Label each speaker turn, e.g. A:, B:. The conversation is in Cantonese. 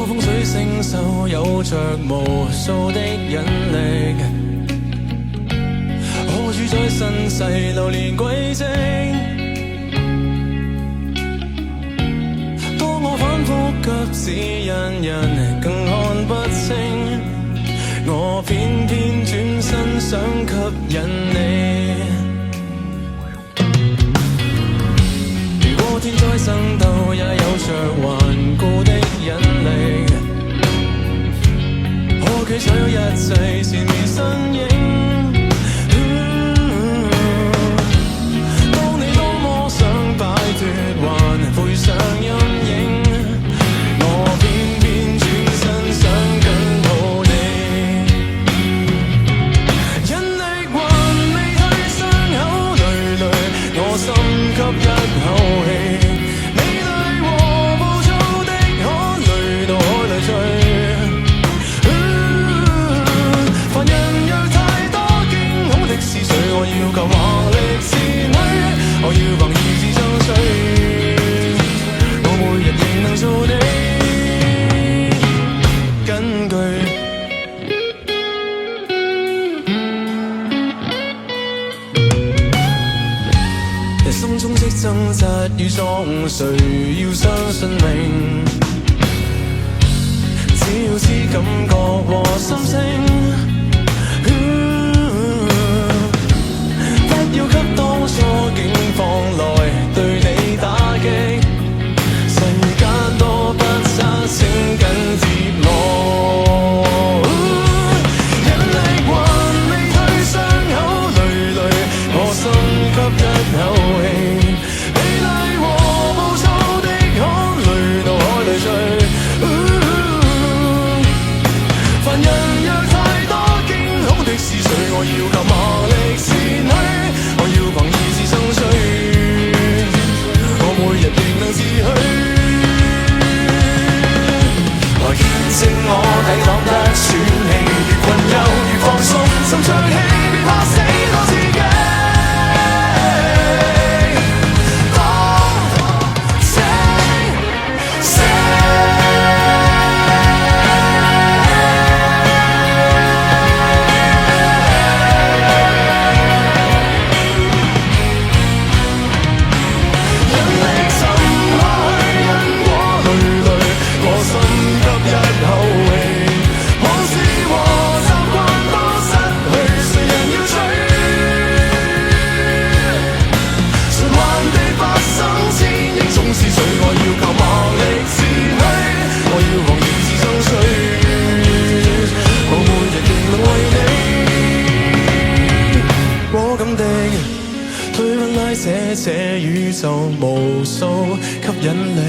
A: 風水星宿有着無數的引力，可主宰身世流連軌跡。當我反覆急指引人更看不清，我偏偏轉身想吸引你。如果天災生鬥也有着頑固的引力，可取所有一切纏綿身影。當你多麼想擺脫，還配上陰影，我偏偏轉身想緊抱你。引力還未退，傷口累累，我深吸一口氣。我要求橫力之女，我要憑意志爭取，我每日仍能做你根據。人心中的掙扎與裝，誰要相信命？只要知感覺和心聲。要給當初境況來對你打擊，世間多不測，請緊接我。引力還未退，傷口累累，我深吸一口氣。美麗和無數的可淚到海裏醉。凡人若太多驚恐的是誰，我要求罵力是女。我要憑意志爭取，我每日仍能自許。來見證我抵擋得喘氣，越困憂越放鬆，沉着氣，別怕死多自己。這宇宙無數吸引力。